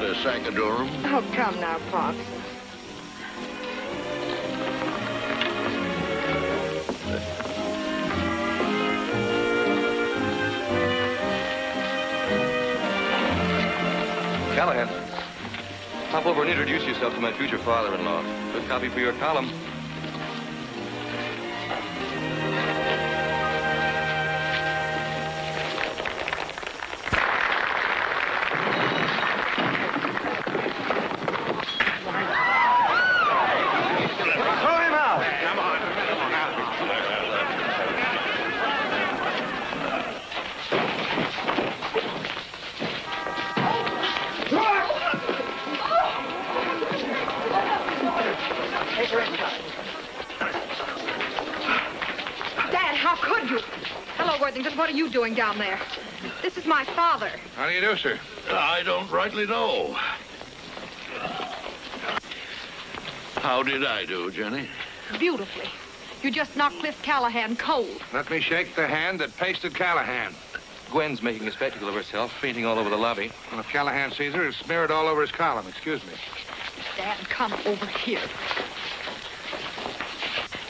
a sack of Durham? Oh, come now, Pops. Callahan, hop over and introduce yourself to my future father-in-law. Good copy for your column. What are you doing down there? This is my father. How do you do, sir? I don't rightly know. How did I do, Jenny? Beautifully. You just knocked Cliff Callahan cold. Let me shake the hand that pasted Callahan. Gwen's making a spectacle of herself, fainting all over the lobby. Well, if Callahan sees her, it's smeared all over his column. Excuse me. Dad, come over here.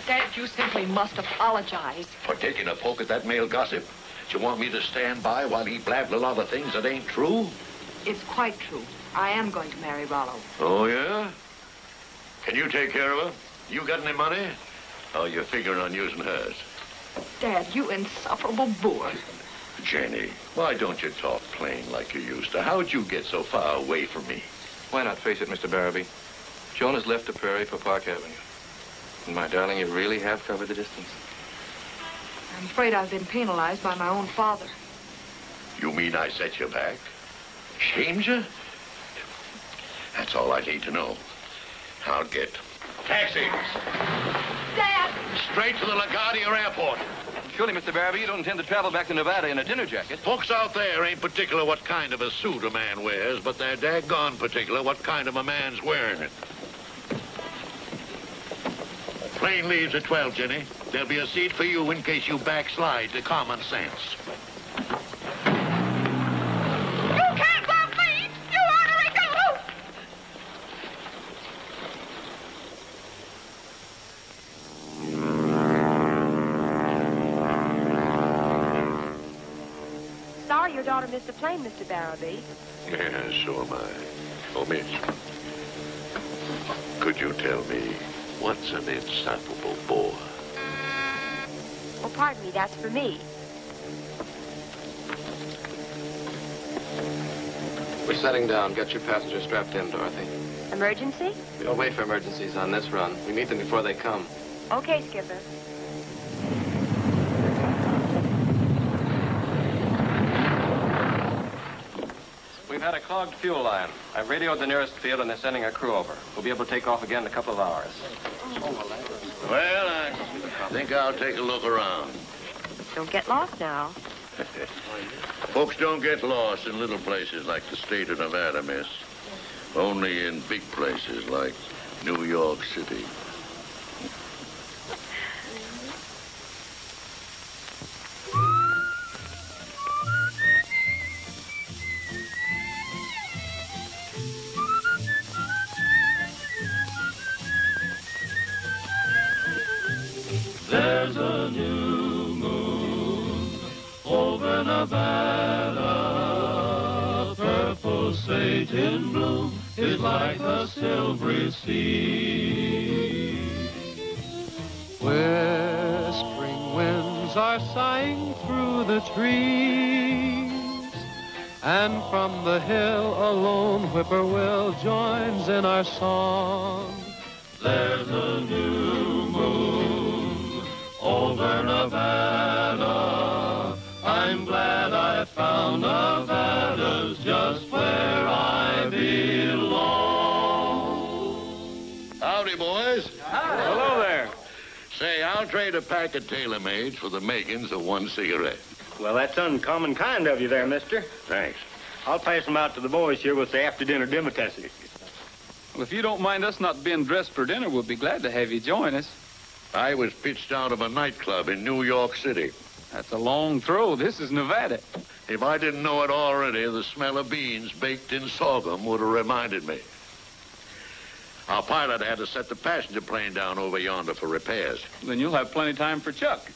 Dad, you simply must apologize. For taking a poke at that male gossip? Do you want me to stand by while he blabbed a lot of things that ain't true? It's quite true. I am going to marry Rollo. Oh, yeah? Can you take care of her? You got any money? Oh, you're figuring on using hers? Dad, you insufferable boor. Jenny, why don't you talk plain like you used to? How'd you get so far away from me? Why not face it, Mr. Barabee? Joan has left the prairie for Park Avenue. And my darling, you really have covered the distance. I'm afraid I've been penalized by my own father. You mean I set you back? Shamed you? That's all I need to know. I'll get taxis. Dad! Straight to the LaGuardia Airport. Surely, Mr. Barabee, you don't intend to travel back to Nevada in a dinner jacket? Folks out there ain't particular what kind of a suit a man wears, but they're daggone particular what kind of a man's wearing it. Plane leaves at 12, Jenny. There'll be a seat for you in case you backslide to common sense. You can't love me! You ornery galoot! Sorry your daughter missed the plane, Mr. Barabee. Yeah, so am I. Oh, Miss, could you tell me what's an insufferable bore? Oh, pardon me, that's for me. We're setting down. Get your passenger strapped in, Dorothy. Emergency? We don't wait for emergencies on this run. We meet them before they come. Okay, Skipper. We've had a clogged fuel line. I've radioed the nearest field, and they're sending a crew over. We'll be able to take off again in a couple of hours. Well, I think I'll take a look around. Don't get lost now. Folks don't get lost in little places like the state of Nevada, miss. Only in big places like New York City. There's a new moon over Nevada, purple sage in bloom is like a silvery sea. Where spring winds are sighing through the trees, and from the hill a lone whippoorwill joins in our song. There's a new moon over Nevada. I'm glad I found Nevada's just where I belong. Howdy, boys. Hi. Hello there. Say, I'll trade a pack of tailor-mades for the makings of one cigarette. Well, that's uncommon kind of you there, mister. Thanks. I'll pass them out to the boys here with the after-dinner delicacy. Well, if you don't mind us not being dressed for dinner, we'll be glad to have you join us. I was pitched out of a nightclub in New York City. That's a long throw. This is Nevada. If I didn't know it already, the smell of beans baked in sorghum would have reminded me. Our pilot had to set the passenger plane down over yonder for repairs. Then you'll have plenty of time for Chuck.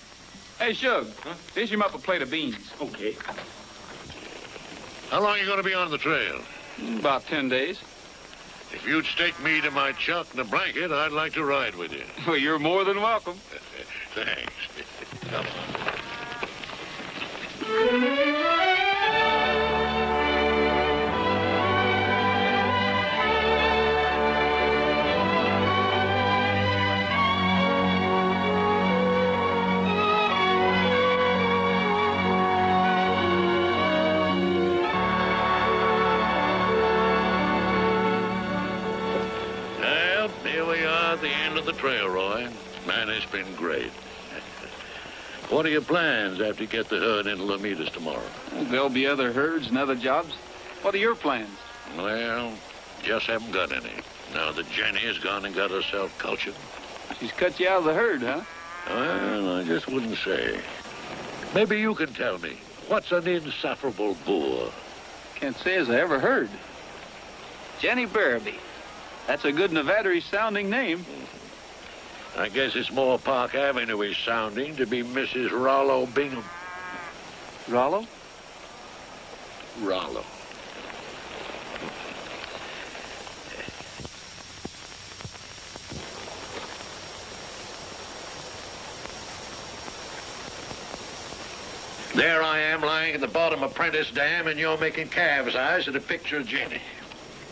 Hey, Shug, dish him up a plate of beans. Okay. How long are you going to be on the trail? About 10 days. If you'd stake me to my chuck and a blanket, I'd like to ride with you. Well, you're more than welcome. Thanks. Come on. Well, here we are at the end of the trail, Roy. Man, it's been great. What are your plans after you get the herd into Lomitas tomorrow? There'll be other herds and other jobs. What are your plans? Well, just haven't got any. Now that Jenny has gone and got herself cultured. She's cut you out of the herd, huh? Well, I just wouldn't say. Maybe you can tell me, what's an insufferable boor? Can't say as I ever heard. Jenny Barabee. That's a good Nevada-sounding name. I guess it's more Park Avenue-y sounding to be Mrs. Rollo Bingham. Rollo? Rollo. There I am lying at the bottom of Prentice Dam, and you're making calves' eyes at a picture of Jenny.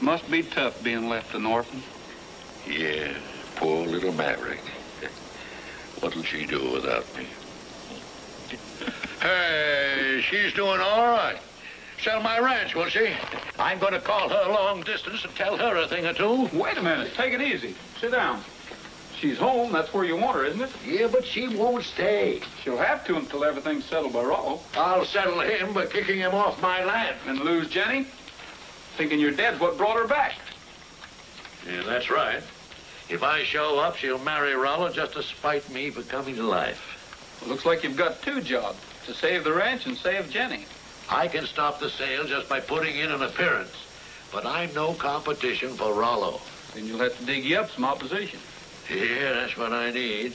Must be tough being left an orphan. Yeah, poor little Maverick. What'll she do without me? Hey, she's doing all right. Sell my ranch, will she? I'm going to call her long distance and tell her a thing or two. Wait a minute. Take it easy. Sit down. She's home. That's where you want her, isn't it? Yeah, but she won't stay. She'll have to until everything's settled by Rollo. I'll settle him by kicking him off my land. And lose Jenny? Thinking your dad's what brought her back. Yeah, that's right. If I show up, she'll marry Rollo just to spite me for coming to life. Well, looks like you've got two jobs. To save the ranch and save Jenny. I can stop the sale just by putting in an appearance. But I'm no competition for Rollo. Then you'll have to dig you up some opposition. Yeah, that's what I need.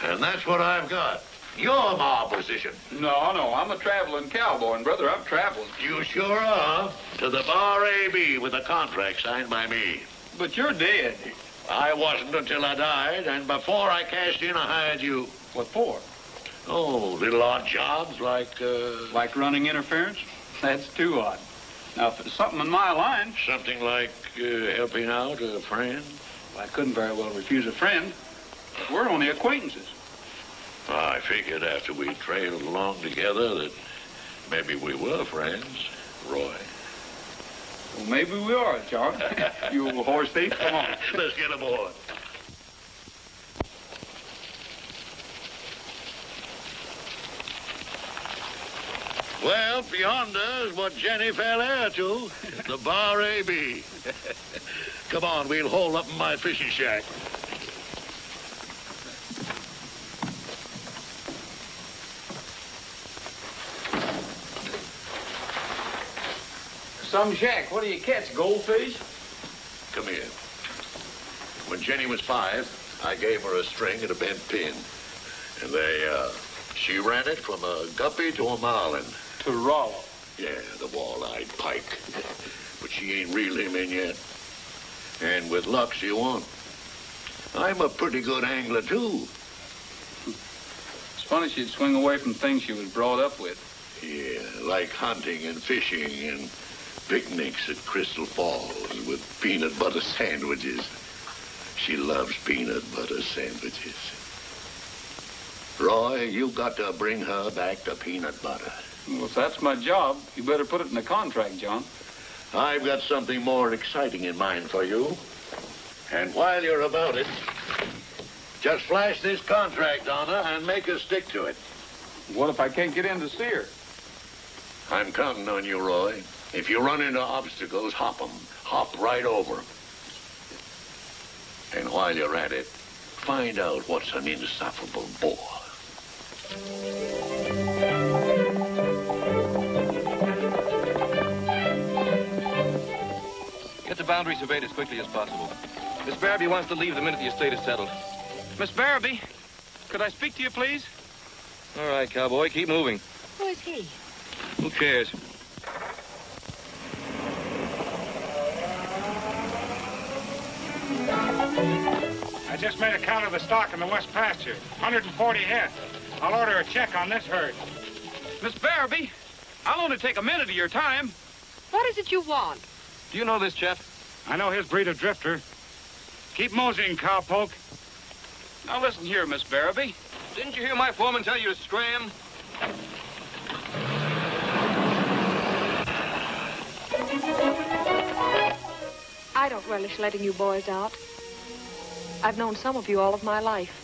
And that's what I've got. You're my opposition. No, I'm a traveling cowboy, and brother, I'm traveling. You sure are. To the Bar AB with a contract signed by me. But you're dead. I wasn't until I died, and before I cashed in, I hired you. What for? Oh, little odd jobs like, Like running interference? That's too odd. Now, if it's something in my line... Something like helping out a friend? Well, I couldn't very well refuse a friend. But we're only acquaintances. I figured after we trailed along together that maybe we were friends, Roy. Well, maybe we are, John. You old horse thief. Come on. Let's get aboard. Well, beyond us, what Jenny fell heir to, the Bar AB. Come on, we'll hole up in my fishing shack. Some shack. What do you catch, goldfish? Come here. When Jenny was 5, I gave her a string and a bent pin. And she ran it from a guppy to a marlin. To Rollo. Yeah, the wall-eyed pike. But she ain't reeled him in yet. And with luck, she won't. I'm a pretty good angler, too. It's funny she'd swing away from things she was brought up with. Yeah, like hunting and fishing and picnics at Crystal Falls with peanut butter sandwiches. She loves peanut butter sandwiches. Roy, you've got to bring her back to peanut butter. Well, if that's my job, you better put it in the contract, John. I've got something more exciting in mind for you. And while you're about it, just flash this contract on her and make her stick to it. What if I can't get in to see her? I'm counting on you, Roy. If you run into obstacles, hop 'em. Hop right over 'em. And while you're at it, find out what's an insufferable bore. the boundary surveyed as quickly as possible. Miss Barabee wants to leave the minute the estate is settled. Miss Barabee, could I speak to you, please? All right, cowboy, keep moving. Who is he? Who cares? I just made a count of the stock in the West Pasture. 140 head. I'll order a check on this herd. Miss Barabee, I'll only take a minute of your time. What is it you want? Do you know this chap? I know his breed of drifter. Keep moseying, cowpoke. Now listen here, Miss Barabee. Didn't you hear my foreman tell you to scram? I don't relish letting you boys out. I've known some of you all of my life.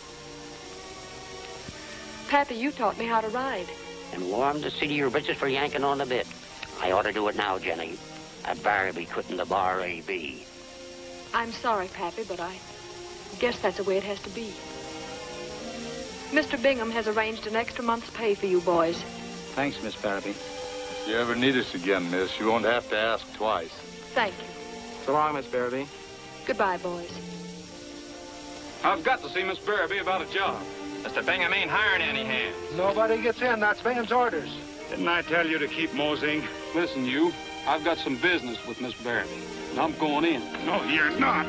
Pappy, you taught me how to ride. And warm the seat of your britches for yanking on the bit. I ought to do it now, Jenny. A Barabee quitting the bar A.B. I'm sorry, Pappy, but I guess that's the way it has to be. Mr. Bingham has arranged an extra month's pay for you boys. Thanks, Miss Barabee. If you ever need us again, miss, you won't have to ask twice. Thank you. So long, Miss Barabee. Goodbye, boys. I've got to see Miss Barabee about a job. Mr. Bingham ain't hiring any hands. Nobody gets in. That's Bingham's orders. Didn't I tell you to keep moseying? Listen, you, I've got some business with Miss Barabee, and I'm going in. No, you're not.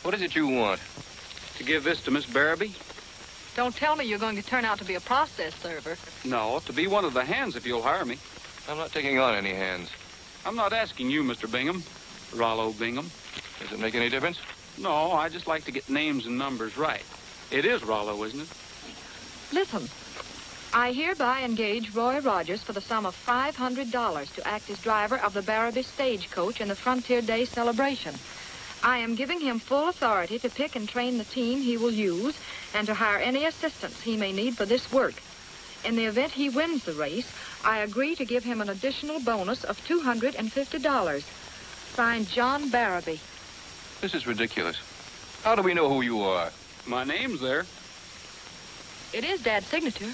What is it you want? To give this to Miss Barabee? Don't tell me you're going to turn out to be a process server. No, to be one of the hands if you'll hire me. I'm not taking on any hands. I'm not asking you, Mr. Bingham. Rollo Bingham. Does it make any difference? No, I just like to get names and numbers right. It is Rollo, isn't it? Listen, I hereby engage Roy Rogers for the sum of $500 to act as driver of the Barabee stagecoach in the Frontier Day celebration. I am giving him full authority to pick and train the team he will use and to hire any assistance he may need for this work. In the event he wins the race, I agree to give him an additional bonus of $250. Signed, John Barabee. This is ridiculous. How do we know who you are? My name's there. It is Dad's signature.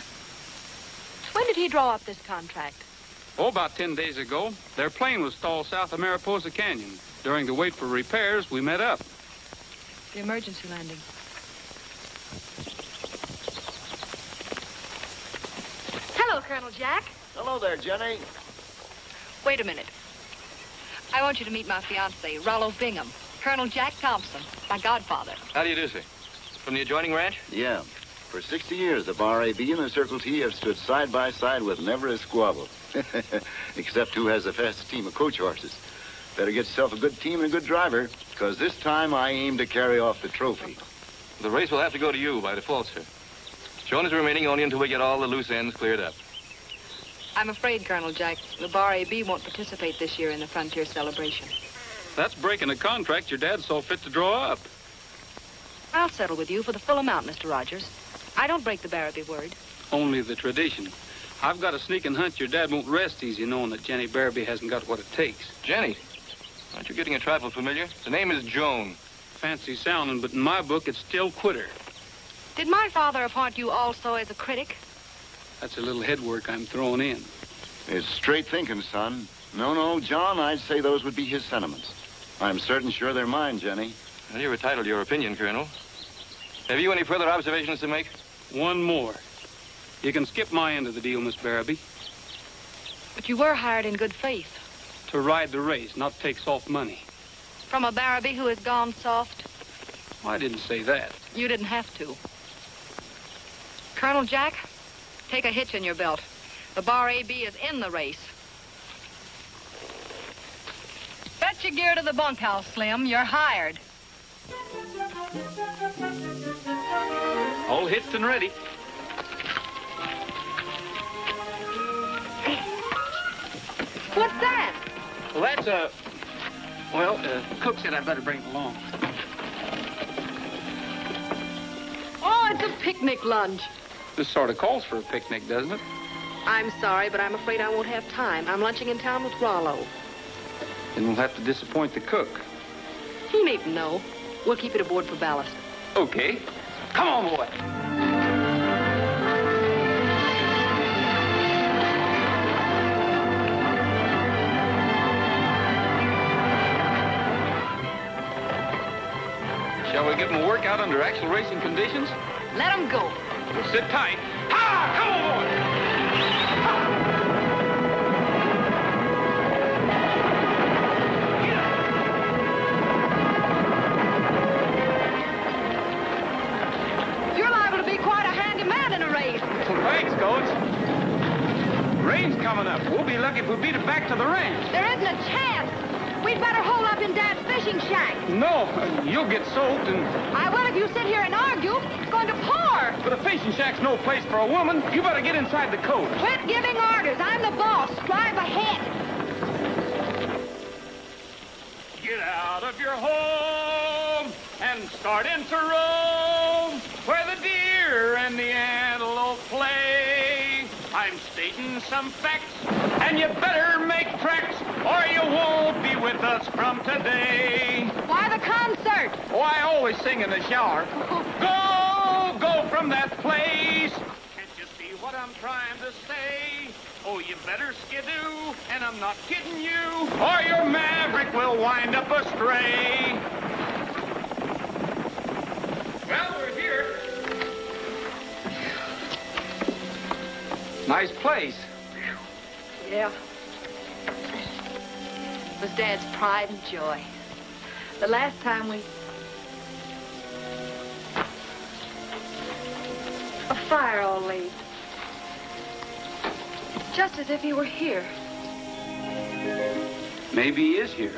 When did he draw up this contract? Oh, about 10 days ago. Their plane was stalled south of Mariposa Canyon. During the wait for repairs, we met up. The emergency landing. Hello, Colonel Jack. Hello there, Jenny. Wait a minute. I want you to meet my fiance, Rollo Bingham. Colonel Jack Thompson, my godfather. How do you do, sir? From the adjoining ranch? Yeah. For 60 years, the Bar A.B. and the Circle T have stood side by side with never a squabble. Except who has the fastest team of coach horses. Better get yourself a good team and a good driver, because this time I aim to carry off the trophy. The race will have to go to you by default, sir. Joan is remaining only until we get all the loose ends cleared up. I'm afraid, Colonel Jack, the Bar A.B. won't participate this year in the Frontier celebration. That's breaking a contract your dad saw fit to draw up. I'll settle with you for the full amount, Mr. Rogers. I don't break the Barabee word. Only the tradition. I've got a sneaking hunch your dad won't rest easy knowing that Jenny Barabee hasn't got what it takes. Jenny? Aren't you getting a trifle familiar? The name is Joan. Fancy sounding, but in my book, it's still Quitter. Did my father appoint you also as a critic? That's a little headwork I'm throwing in. It's straight thinking, son. No, John, I'd say those would be his sentiments. I'm certain sure they're mine, Jenny. Well, you're entitled to your opinion, Colonel. Have you any further observations to make? One more. You can skip my end of the deal, Miss Barabee. But you were hired in good faith. To ride the race, not take soft money. From a Barabee who has gone soft? I didn't say that. You didn't have to. Colonel Jack, take a hitch in your belt. The Bar A.B. is in the race. Fetch your gear to the bunkhouse, Slim. You're hired. All hitched and ready. What's that? Well, that's a... Well, Cook said I'd better bring it along. Oh, it's a picnic lunch. This sort of calls for a picnic, doesn't it? I'm sorry, but I'm afraid I won't have time. I'm lunching in town with Rollo. Then we'll have to disappoint the cook. He needn't know. We'll keep it aboard for ballast. Okay. Come on, boy. Shall we give them a workout under actual racing conditions? Let them go. We'll sit tight. Ha! Come on, boy! You're liable to be quite a handy man in a race. Thanks, Coach. Rain's coming up. We'll be lucky if we beat it back to the ranch. There isn't a chance. We'd better hold up in Dad's fishing shack. No, you'll get soaked and... I will if you sit here and argue. It's going to pour. But a fishing shack's no place for a woman. You better get inside the coach. Quit giving orders. I'm the boss. Drive ahead. Get out of your home and start into roam, where the deer and the antelope play. I'm stating some facts, and you better make tracks, or you won't be with us from today. Why the concert? Oh, I always sing in the shower. Go from that place. Can't you see what I'm trying to say? Oh, you better skidoo, and I'm not kidding you, or your maverick will wind up astray. Well, we're here. Nice place. Yeah. It was Dad's pride and joy. The last time we... A fire all laid. Just as if he were here. Maybe he is here.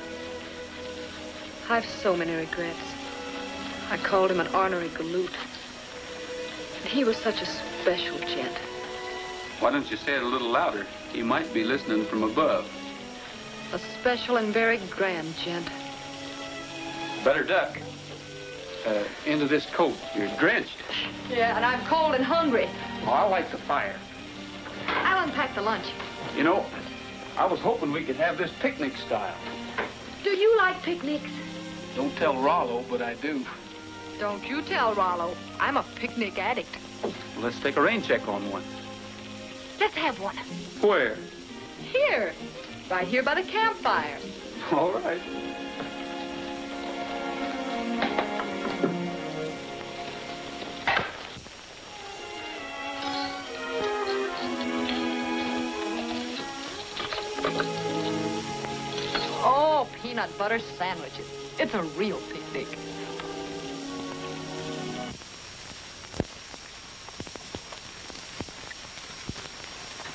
I've so many regrets. I called him an ornery galoot. And he was such a special gent. Why don't you say it a little louder? He might be listening from above. A special and very grand gent. Better duck. Into this coat. You're drenched. Yeah, and I'm cold and hungry. Oh, I like the fire. I'll unpack the lunch. You know, I was hoping we could have this picnic style. Do you like picnics? Don't tell Rollo, but I do. Don't you tell Rollo. I'm a picnic addict. Well, let's take a rain check on one. Let's have one. Where? Here. Right here by the campfire. All right. Oh, peanut butter sandwiches. It's a real picnic.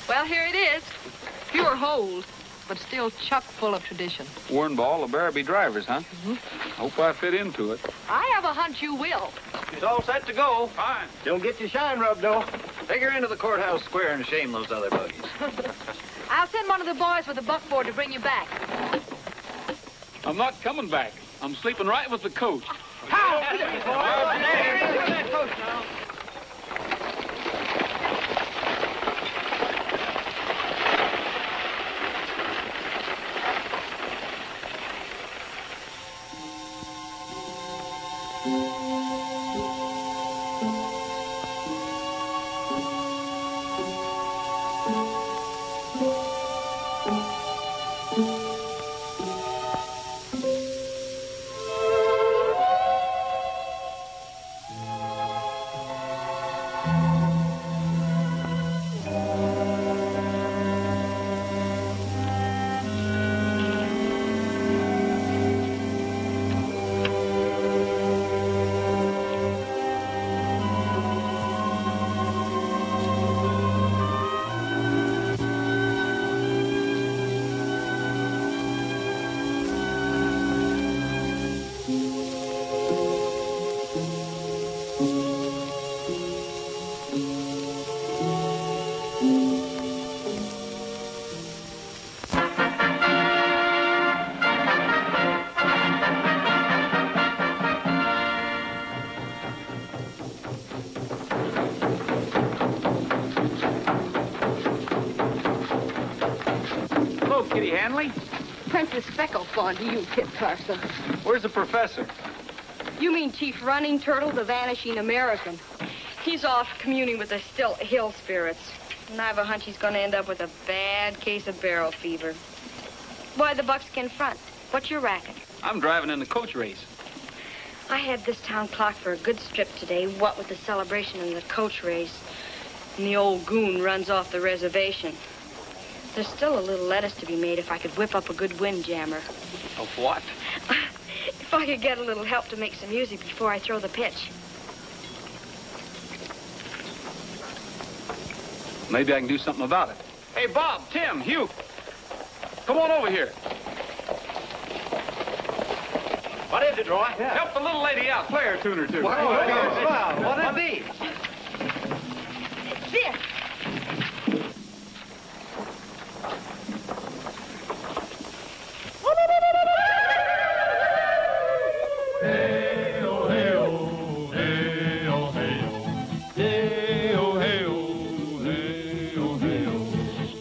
Well, here it is. Pure hold, but still chock full of tradition. Worn ball of Barabee drivers, huh? Mm-hmm. Hope I fit into it. I have a hunch you will. It's all set to go. Fine. Don't get your shine rubbed, though. Take her into the courthouse square and shame those other buggies. I'll send one of the boys with a buckboard to bring you back. I'm not coming back. I'm sleeping right with the coach. Kitty Hanley? Prentice Speckle's gone to you, Kit Carson. Where's the professor? You mean Chief Running Turtle, the Vanishing American. He's off communing with the Stilt Hill spirits. And I have a hunch he's going to end up with a bad case of barrel fever. Why the buckskin front? What's your racket? I'm driving in the coach race. I had this town clock for a good strip today, what with the celebration and the coach race. And the old goon runs off the reservation. There's still a little lettuce to be made if I could whip up a good windjammer. Of what? If I could get a little help to make some music before I throw the pitch. Maybe I can do something about it. Hey, Bob, Tim, Hugh, come on over here. What is it, Roy? Yeah. Help the little lady out, play her tune or two. Wow, what is these? This. Hey-oh, hey-oh, hey-oh, hey-oh. Hey-oh, hey-oh, hey-oh, hey-oh.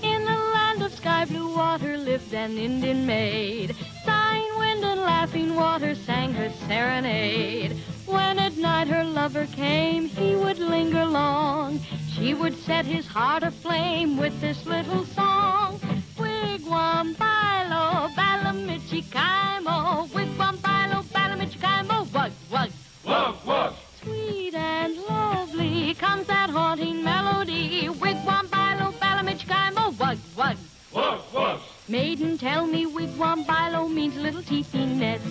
In the land of sky blue water lived an Indian maid. Sighing wind and laughing water sang her serenade. When at night her lover came, he would linger long. She would set his heart aflame with this little song. Wigwam, bilo, balamichikaimo. Wigwam, bilo, balamichikaimo. Wug, wug. Wug, wug. Sweet and lovely comes that haunting melody. Wigwam, bilo, balamichikaimo. Wug, wug. Wug, wug. Maiden, tell me wigwam, bilo means little teepee nest.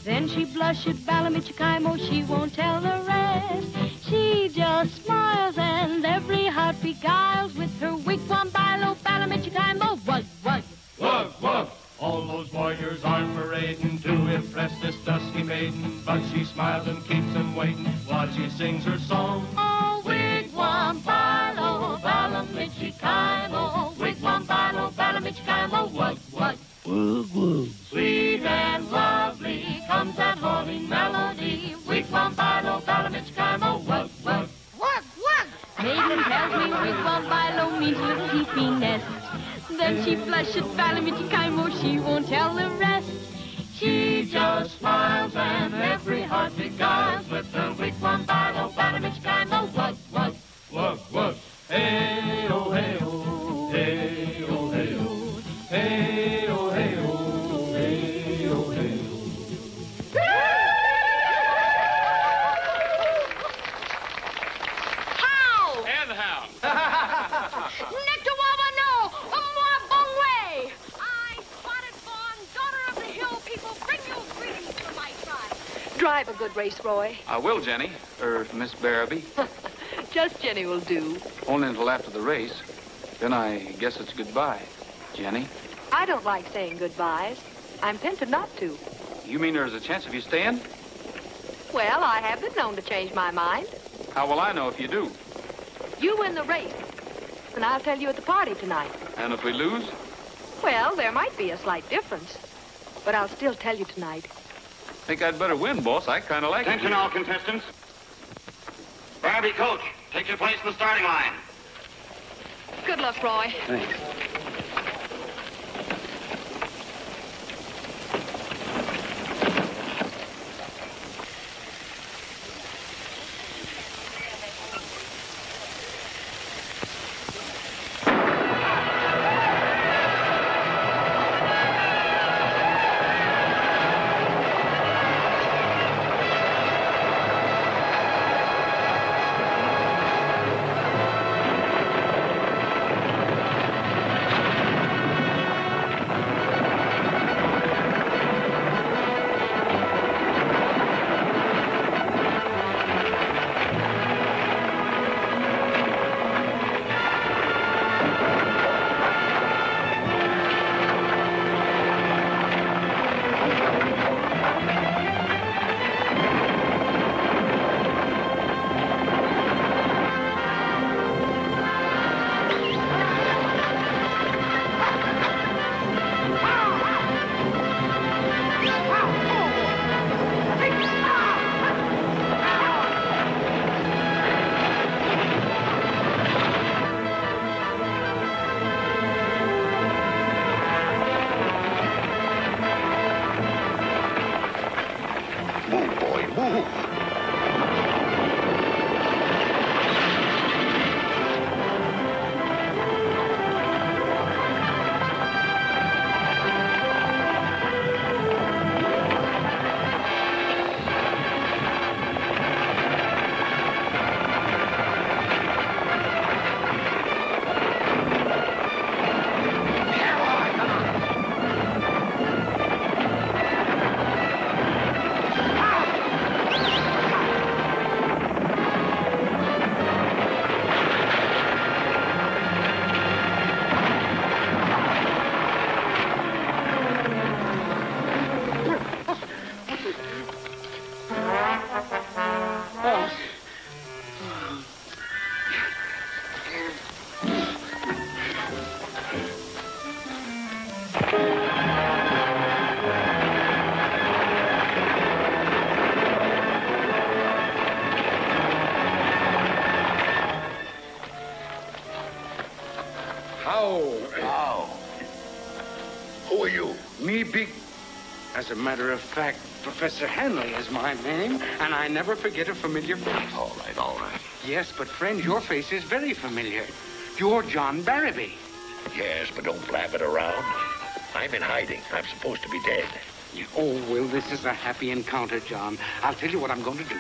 Then she blushed, balamichikaimo, she won't tell the rest. She just smiles and every heart beguiles with her wigwam, bilo, balamichikaimo, wug, wug. Wug, wug. All those warriors are parading to impress this dusky maiden, but she smiles and keeps them waiting while she sings her song. Oh, wigwam, bilo, balamichikaimo, wigwam, bilo, balamichikaimo, wug, wug. Wug, wug. Sweet and lovely comes that haunting melody. Wigwam, bilo, balamichikaimo, wug, wug. Wug, wug. Maiden tells me wigwam, bilo means little teepee nest. Then she blushes, balamichikaimo, she won't tell the rest. She just smiles and every heart beguiles with her wigwam, bilo, balamichikaimo, wug, wug. Wug, wug. Hey-oh, hey-oh, hey-oh, hey-oh. Hey-oh, hey-oh, hey-oh, hey-oh. How? And the hound. Nectawabano, moi bon way. I, Spotted Fawn, daughter of the hill people, bring you greetings from my tribe. Drive a good race, Roy. I will, Jenny. Miss Barabee. Just Jenny will do. Only until after the race. Then I guess it's goodbye, Jenny. I don't like saying goodbyes. I'm tempted not to. You mean there's a chance of you staying? Well, I have been known to change my mind. How will I know if you do? You win the race, and I'll tell you at the party tonight. And if we lose? Well, there might be a slight difference, but I'll still tell you tonight. Think I'd better win, boss. I kind of like it. Attention all contestants. Barabee, coach, take your place in the starting line. Good luck, Roy. Thanks. Who are you? Me big... As a matter of fact, Professor Hanley is my name, and I never forget a familiar face. All right, all right. Yes, but friend, your face is very familiar. You're John Barrowby. Yes, but don't blab it around. I'm in hiding. I'm supposed to be dead. Oh, well, this is a happy encounter, John. I'll tell you what I'm going to do.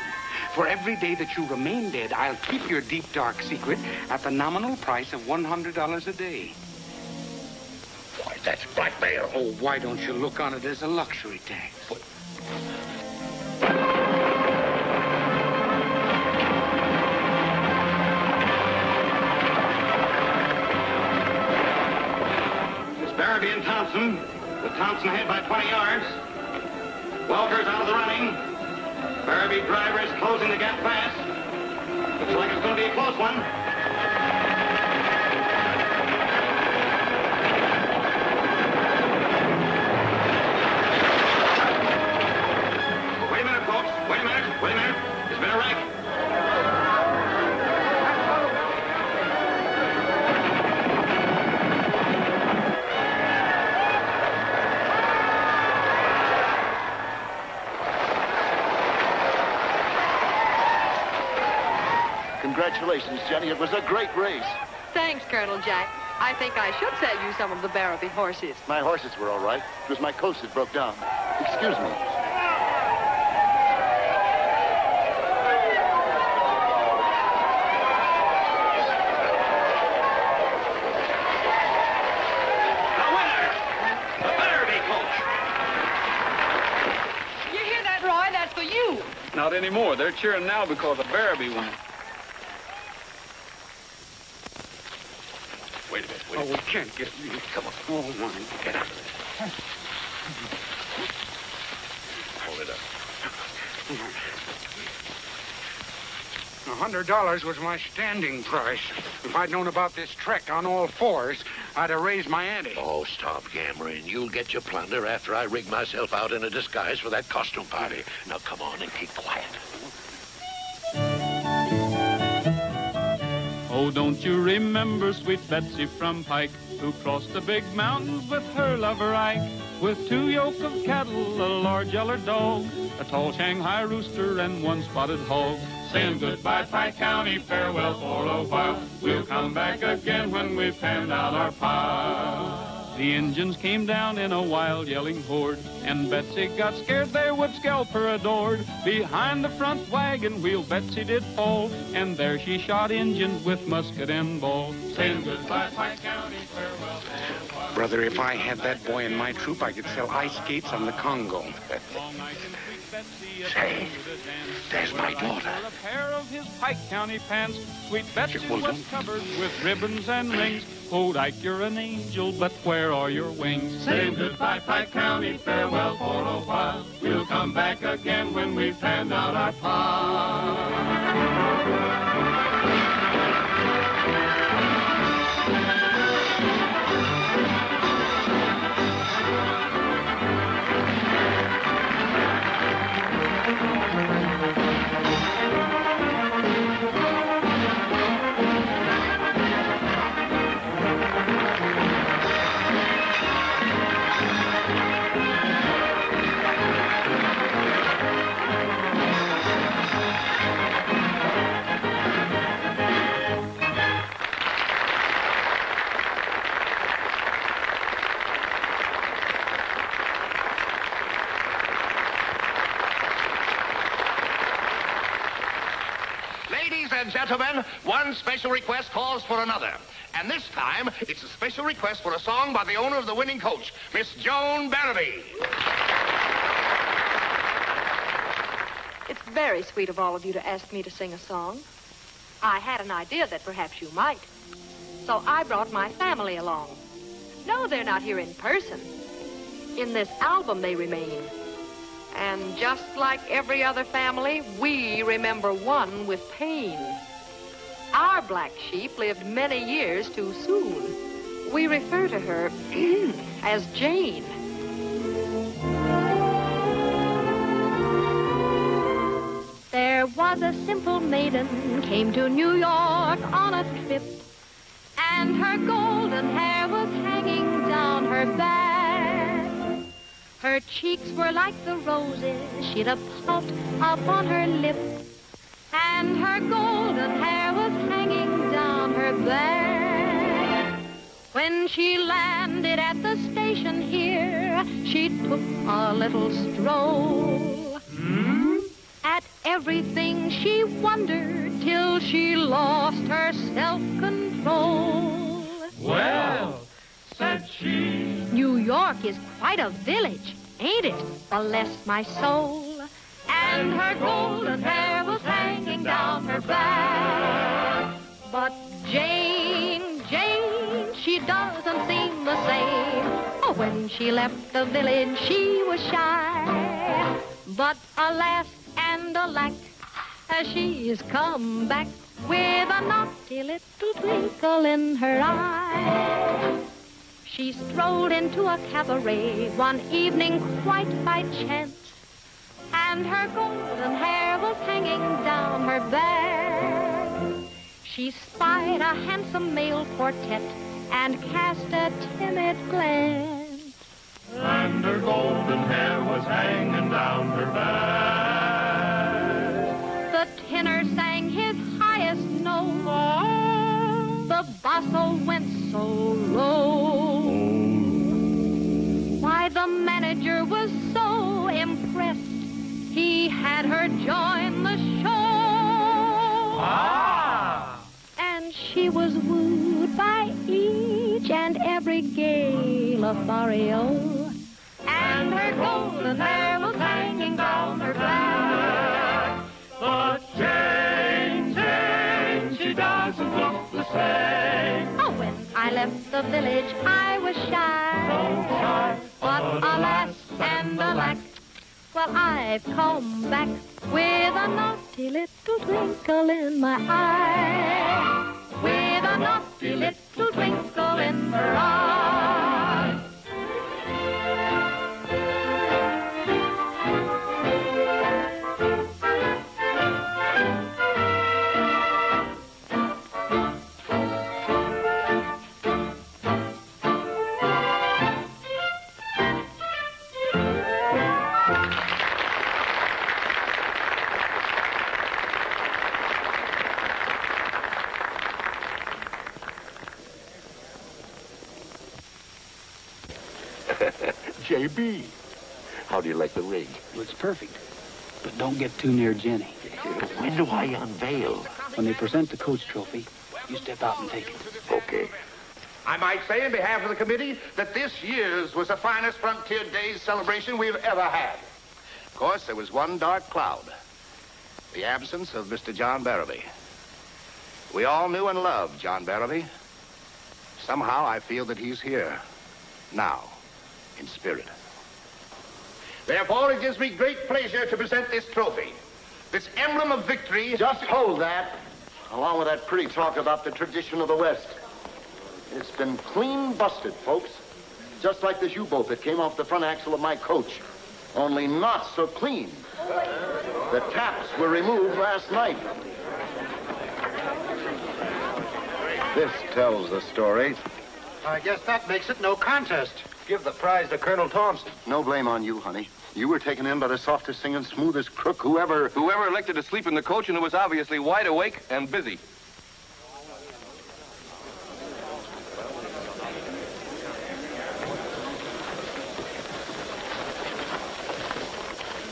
For every day that you remain dead, I'll keep your deep, dark secret at the nominal price of $100 a day. Why, that's blackmail. Oh, why don't you look on it as a luxury tax? What? It's Barrowby and Thompson, with Thompson ahead by 20 yards. Welker's out of the running. Barrowby driver is closing the gap fast. Looks like it's going to be a close one. Wait a minute, folks. Wait a minute. Wait a minute. There's been a wreck. Congratulations, Jenny. It was a great race. Thanks, Colonel Jack. I think I should sell you some of the Barrowby horses. My horses were all right. It was my coach that broke down. Excuse me. The winner, the Barrowby coach. You hear that, Roy? That's for you. Not anymore. They're cheering now because of Barrowby won. Wait a minute. Oh, we can't get me. Come on. Oh, my. Get out of there. Hold it up. $100 was my standing price. If I'd known about this trek on all fours, I'd have raised my ante. Oh, stop yammering. You'll get your plunder after I rig myself out in a disguise for that costume party. Now, come on and keep quiet. Oh, don't you remember sweet Betsy from Pike, who crossed the big mountains with her lover Ike, with 2 yoke of cattle, a large yeller dog, a tall Shanghai rooster, and 1 spotted hog. Saying goodbye, Pike County, farewell for a while. We'll come back again when we've panned out our pile. The Injuns came down in a wild yelling horde, and Betsy got scared they would scalp her adored. Behind the front wagon wheel Betsy did fall, and there she shot Injuns with musket and ball. Saying goodbye, Pike County, farewell for a while. Brother, if I had that boy in my troop, I could sell ice skates on the Congo. Say, there's my daughter. A pair of his Pike County pants. Sweet Betsy was covered with ribbons and rings. Oh, Ike, you're an angel, but where are your wings? Say goodbye, Pike County, farewell for a while. We'll come back again when we've panned out our pile. Ladies and gentlemen, one special request calls for another. And this time, it's a special request for a song by the owner of the winning coach, Miss Joan Barabee. It's very sweet of all of you to ask me to sing a song. I had an idea that perhaps you might. So I brought my family along. No, they're not here in person. In this album they remain. And just like every other family, we remember one with pain. Our black sheep lived many years too soon. We refer to her as Jane. There was a simple maiden came to New York on a trip, and her golden hair was hanging down her back. Her cheeks were like the roses, she'd a pout upon her lip, and her golden hair was hanging down her back. When she landed at the station here, she took a little stroll. At everything she wondered till she lost her self-control. Well, said she, New York is quite a village, ain't it? Bless my soul. And her golden hair was hanging down her back. But Jane, she doesn't seem the same. Oh, when she left the village, she was shy. But alas and alack, she's come back with a naughty little twinkle in her eye. She strolled into a cabaret one evening quite by chance, and her golden hair was hanging down her back. She spied a handsome male quartet and cast a timid glance, and her golden hair was hanging down her back. The tenor sang his highest note, the basso went so low. Why, the manager was so impressed, he had her join the show. And she was wooed by each and every gay Lothario, and her golden hair was hanging down her back. But Jane, she doesn't look the same. Oh, when I left the village, I was shy. But alas and alack, well, I've come back with a naughty little twinkle in my eye. With a naughty little twinkle in her eye. J.B., how do you like the rig? Looks perfect. But don't get too near Jenny. When do I unveil? When they present the coach trophy, you step out and take it. Okay. I might say in behalf of the committee that this year's was the finest Frontier Days celebration we've ever had. Of course, there was one dark cloud. The absence of Mr. John Barabee. We all knew and loved John Barabee. Somehow I feel that he's here. Now. In spirit. Therefore, it gives me great pleasure to present this trophy, this emblem of victory. Just hold that, along with that pretty talk about the tradition of the West. It's been clean busted, folks. Just like this U-boat that came off the front axle of my coach, only not so clean. The taps were removed last night. This tells the story. I guess that makes it no contest. Give the prize to Colonel Thompson. No blame on you, honey. You were taken in by the softest singing, smoothest crook whoever elected to sleep in the coach and who was obviously wide awake and busy.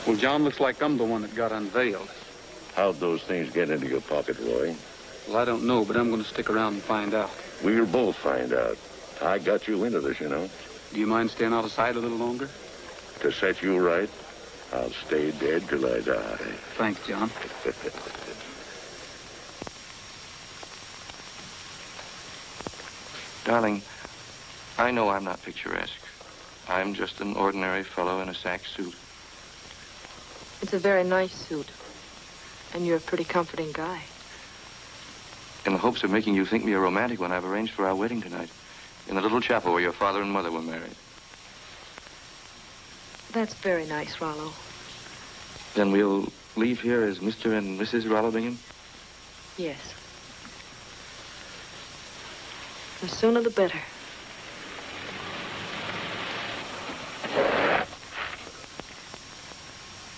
Well, John, looks like I'm the one that got unveiled. How'd those things get into your pocket, Roy? Well, I don't know, but I'm going to stick around and find out. We'll both find out. I got you into this, you know. Do you mind staying out of sight a little longer? To set you right, I'll stay dead till I die. Thanks, John. Darling, I know I'm not picturesque. I'm just an ordinary fellow in a sack suit. It's a very nice suit. And you're a pretty comforting guy. In the hopes of making you think me a romantic one, I've arranged for our wedding tonight in the little chapel where your father and mother were married. That's very nice, Rollo. Then we'll leave here as Mr. and Mrs. Rollo Bingham? Yes. The sooner the better.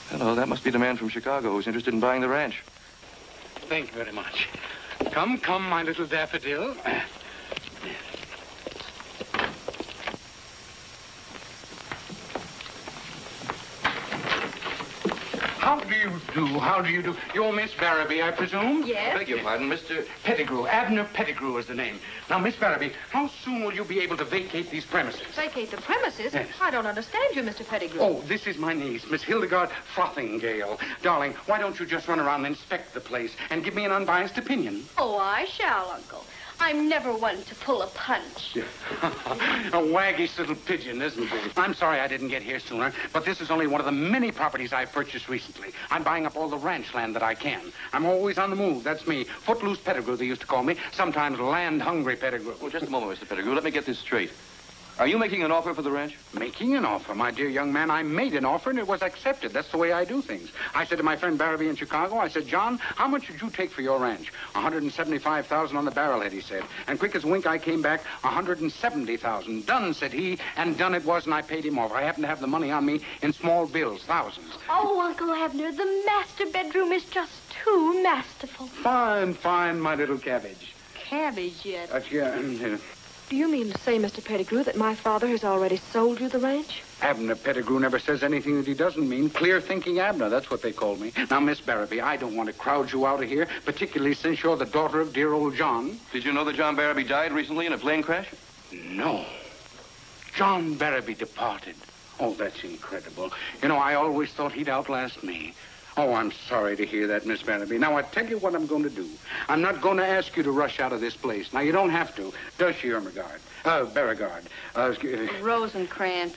Hello, that must be the man from Chicago who's interested in buying the ranch. Thank you very much. Come, come, my little daffodil. How do you do? How do you do? You're Miss Barrowby, I presume? Yes. Beg your pardon, Mr. Pettigrew. Abner Pettigrew is the name. Now, Miss Barrowby, how soon will you be able to vacate these premises? Vacate the premises? Yes. I don't understand you, Mr. Pettigrew. Oh, this is my niece, Miss Hildegard Frothingale. Darling, why don't you just run around and inspect the place and give me an unbiased opinion? Oh, I shall, Uncle. I'm never one to pull a punch. A waggish little pigeon, isn't it? I'm sorry I didn't get here sooner, but this is only one of the many properties I've purchased recently. I'm buying up all the ranch land that I can. I'm always on the move. That's me. Footloose Pettigrew, they used to call me. Sometimes land-hungry Pettigrew. Well, just a moment, Mr. Pettigrew. Let me get this straight. Are you making an offer for the ranch? Making an offer, my dear young man. I made an offer, and it was accepted. That's the way I do things. I said to my friend Barrowby in Chicago, I said, John, how much would you take for your ranch? $175,000 on the barrelhead, he said. And quick as a wink, I came back, $170,000. Done, said he, and done it was, and I paid him off. I happen to have the money on me in small bills, thousands. Oh, Uncle Abner, the master bedroom is just too masterful. Fine, fine, my little cabbage. Cabbage yet? Do you mean to say, Mr. Pettigrew, that my father has already sold you the ranch? Abner Pettigrew never says anything that he doesn't mean. Clear-thinking Abner, that's what they call me. Now, Miss Barrowby, I don't want to crowd you out of here, particularly since you're the daughter of dear old John. Did you know that John Barrowby died recently in a plane crash? No. John Barrowby departed. Oh, that's incredible. You know, I always thought he'd outlast me. Oh, I'm sorry to hear that, Miss Barrowby. Now, I tell you what I'm going to do. I'm not going to ask you to rush out of this place. Now, you don't have to. Does she, Beauregard? Rosencrantz.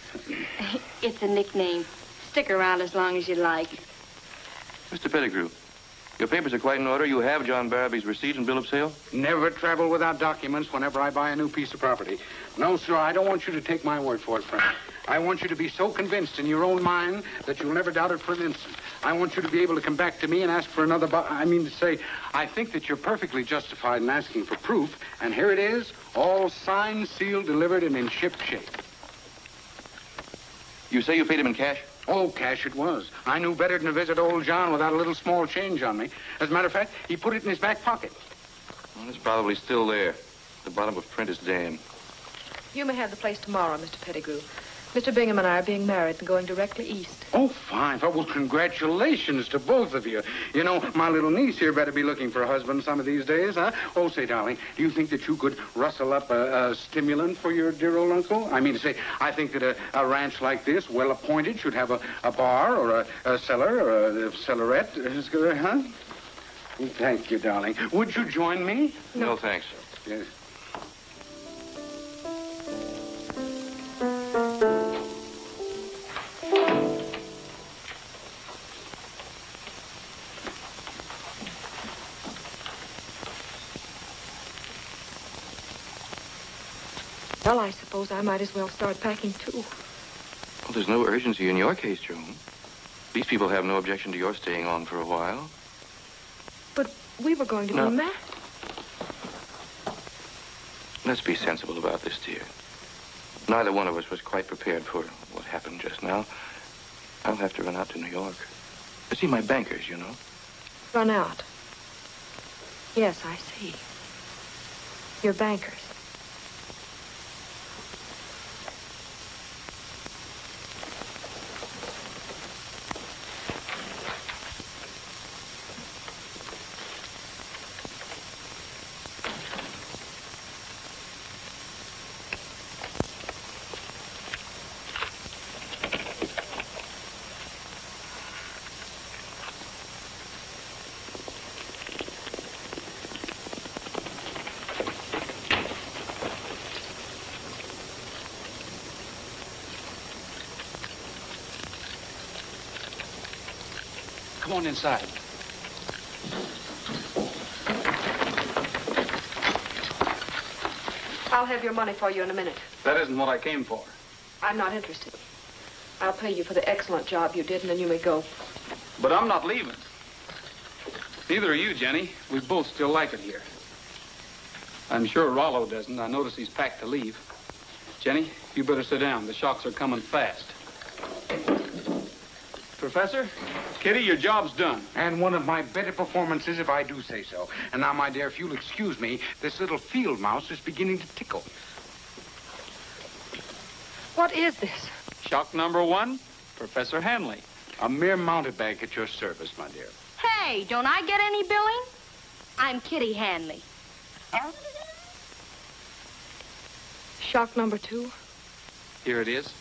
It's a nickname. Stick around as long as you like. Mr. Pettigrew, your papers are quite in order. You have John Barrowby's receipt and bill of sale? Never travel without documents whenever I buy a new piece of property. No, sir, I don't want you to take my word for it, friend. I want you to be so convinced in your own mind that you'll never doubt it for an instant. I want you to be able to come back to me and ask for another I think that you're perfectly justified in asking for proof, and here it is, all signed, sealed, delivered, and in ship shape. You say you paid him in cash? Oh, cash it was. I knew better than to visit old John without a little small change on me. As a matter of fact, he put it in his back pocket. Well, it's probably still there. The bottom of Prentice Dam. You may have the place tomorrow, Mr. Pettigrew. Mr. Bingham and I are being married and going directly east. Oh, fine. Well, congratulations to both of you. You know, my little niece here better be looking for a husband some of these days, huh? Oh, say, darling, do you think that you could rustle up a stimulant for your dear old uncle? I mean to say, I think that a ranch like this, well appointed, should have a bar or a cellar or a cellarette, huh? Thank you, darling. Would you join me? No, thanks. Yes. Well, I suppose I might as well start packing, too. Well, there's no urgency in your case, Joan. These people have no objection to your staying on for a while. But we were going to be married. Let's be sensible about this, dear. Neither one of us was quite prepared for what happened just now. I'll have to run out to New York. To see my bankers, you know. Run out? Yes, I see. Your bankers. on inside. I'll have your money for you in a minute. That isn't what I came for. I'm not interested. I'll pay you for the excellent job you did, and then you may go. But I'm not leaving. Neither are you, Jenny. We both still like it here. I'm sure Rollo doesn't. I notice he's packed to leave. Jenny, you better sit down. The shocks are coming fast. Professor, Kitty, your job's done. And one of my better performances, if I do say so. And now, my dear, if you'll excuse me, this little field mouse is beginning to tickle. What is this? Shock number 1, Professor Hanley. A mere mountebank at your service, my dear. Hey, don't I get any billing? I'm Kitty Hanley. Shock number 2? Here it is.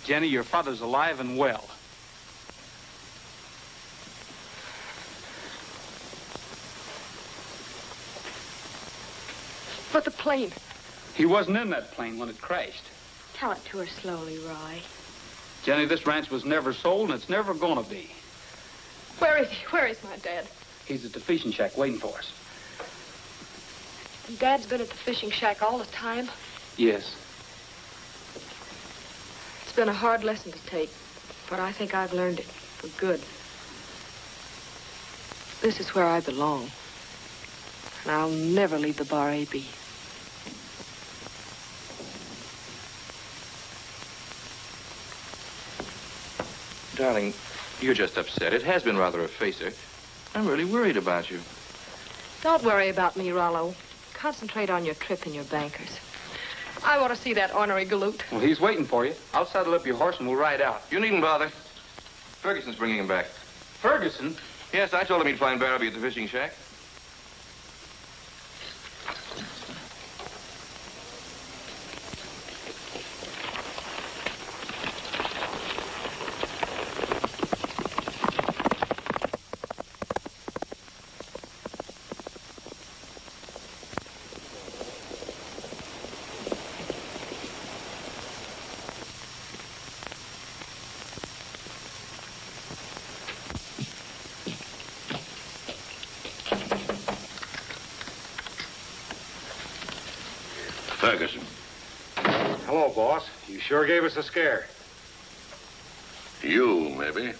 Jenny, your father's alive and well. But the plane. He wasn't in that plane when it crashed. Tell it to her slowly, Roy. Jenny, this ranch was never sold, and it's never gonna be. Where is he? Where is my dad? He's at the fishing shack waiting for us. Dad's been at the fishing shack all the time. Yes. It's been a hard lesson to take, but I think I've learned it for good. This is where I belong, and I'll never leave the Bar AB. Darling, you're just upset. It has been rather a facer. I'm really worried about you. Don't worry about me, Rollo. Concentrate on your trip and your bankers. I want to see that ornery galoot. Well, he's waiting for you. I'll saddle up your horse and we'll ride out. You needn't bother. Ferguson's bringing him back. Ferguson? Yes, I told him he'd find Barabee at the fishing shack. Ferguson. Hello, boss. You sure gave us a scare. You, maybe.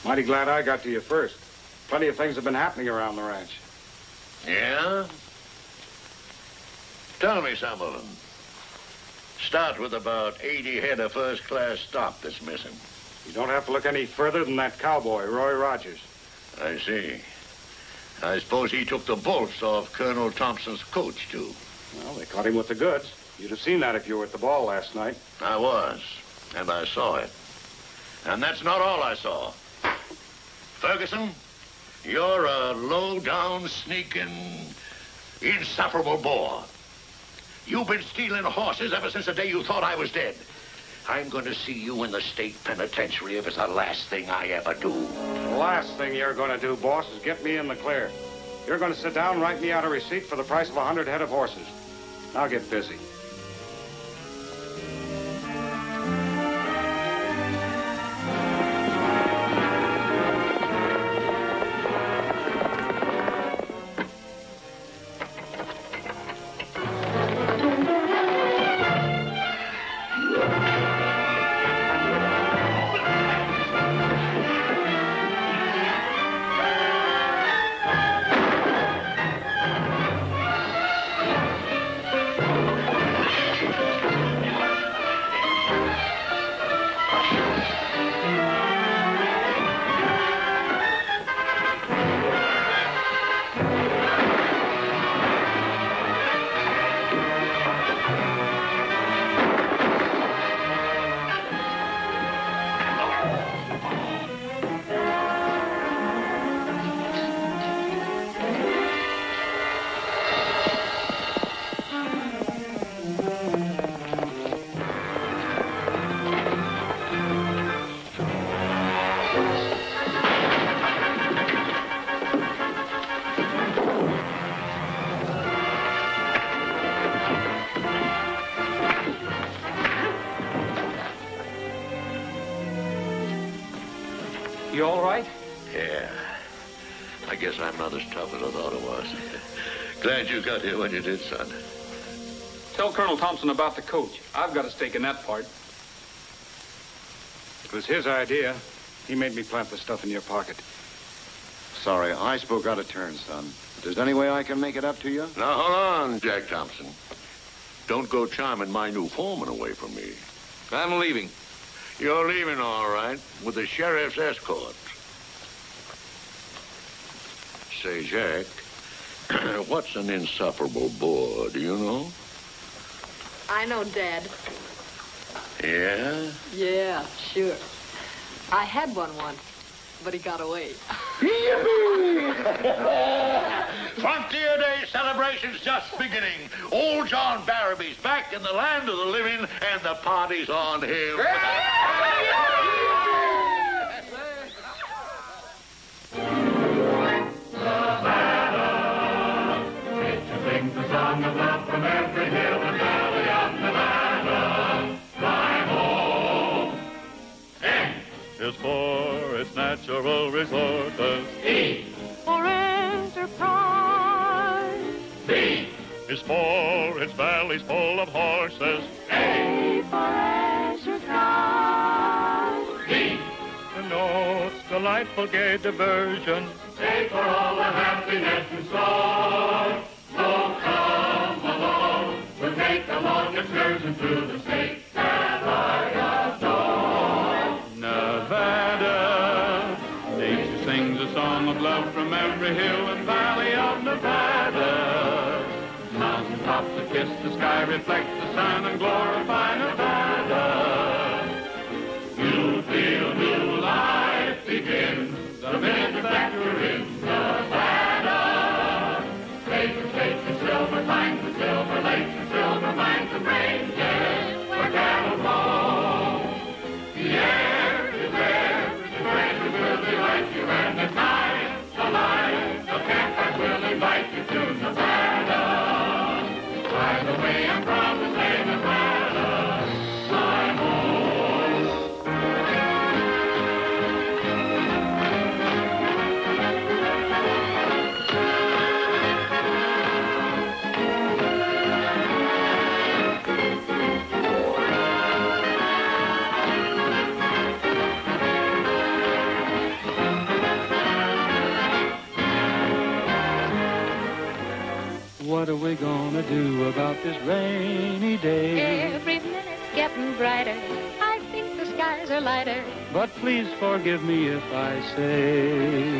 Mighty glad I got to you first. Plenty of things have been happening around the ranch. Yeah? Tell me some of them. Start with about 80 head of first-class stock that's missing. You don't have to look any further than that cowboy, Roy Rogers. I see. I suppose he took the bolts off Colonel Thompson's coach, too. Well, they caught him with the goods. You'd have seen that if you were at the ball last night. I was, and I saw it. And that's not all I saw. Ferguson, you're a low-down, sneaking, insufferable bore. You've been stealing horses ever since the day you thought I was dead. I'm going to see you in the state penitentiary if it's the last thing I ever do. The last thing you're going to do, boss, is get me in the clear. You're going to sit down and write me out a receipt for the price of 100 head of horses. Now get busy. You all right? Yeah. I guess I'm not as tough as I thought I was. Glad you got here when you did, son. Tell Colonel Thompson about the coach. I've got a stake in that part. It was his idea. He made me plant the stuff in your pocket. Sorry, I spoke out of turn, son. If there's any way I can make it up to you? Now, hold on, Jack Thompson. Don't go charming my new foreman away from me. I'm leaving. You're leaving, all right, with the sheriff's escort. Say, Jack, what's an insufferable bore, do you know? I know, Dad. Yeah? Yeah, sure. I had one once, but he got away. Frontier Day celebration's just beginning. Old John Barraby's back in the land of the living, and the party's on him. Sings the song of love from every hill and valley of Nevada. Fly home. N is for its natural resources. E For enterprise. B is for its valleys full of horses. A for exercise. D denotes delightful gay diversion. A for all the happiness in store. So come along, we'll take a long excursion through the state that I adore. Nevada. Nature sings a song of love from every hill and valley of Nevada. Mountain tops that kiss the sky reflect the sun and glorify Nevada. You'll feel new life begins the minute that you're in Nevada. States and silver mines and silver lakes and silver mines and ranges where cattle roam. The air is there, the treasures will delight you, and the time, the life, the campfires will invite you to Nevada. By the way, I'm proud to say Nevada, my home. What are we gonna do about this rainy day? Every minute's getting brighter. I think the skies are lighter. But please forgive me if I say,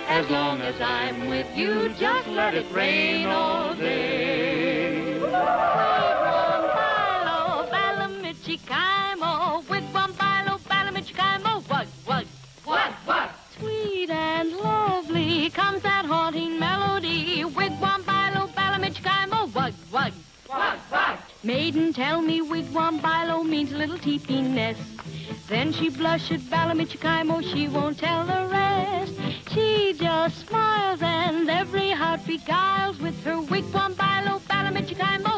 As long as I'm with you, just let it rain all day. Wigwam, bilo, balamichikaimo. Wigwam, bilo, balamichikaimo. What? Sweet and lovely comes that haunting melody. Wigwam, bilo, balamichikaimo. What? Maiden, tell me wigwam, bilo means little teepee nest. Then she blushed at balamichikaimo, she won't tell the rest. She just smiles and every heart beguiles with her wigwam, bilo, balamichikaimo.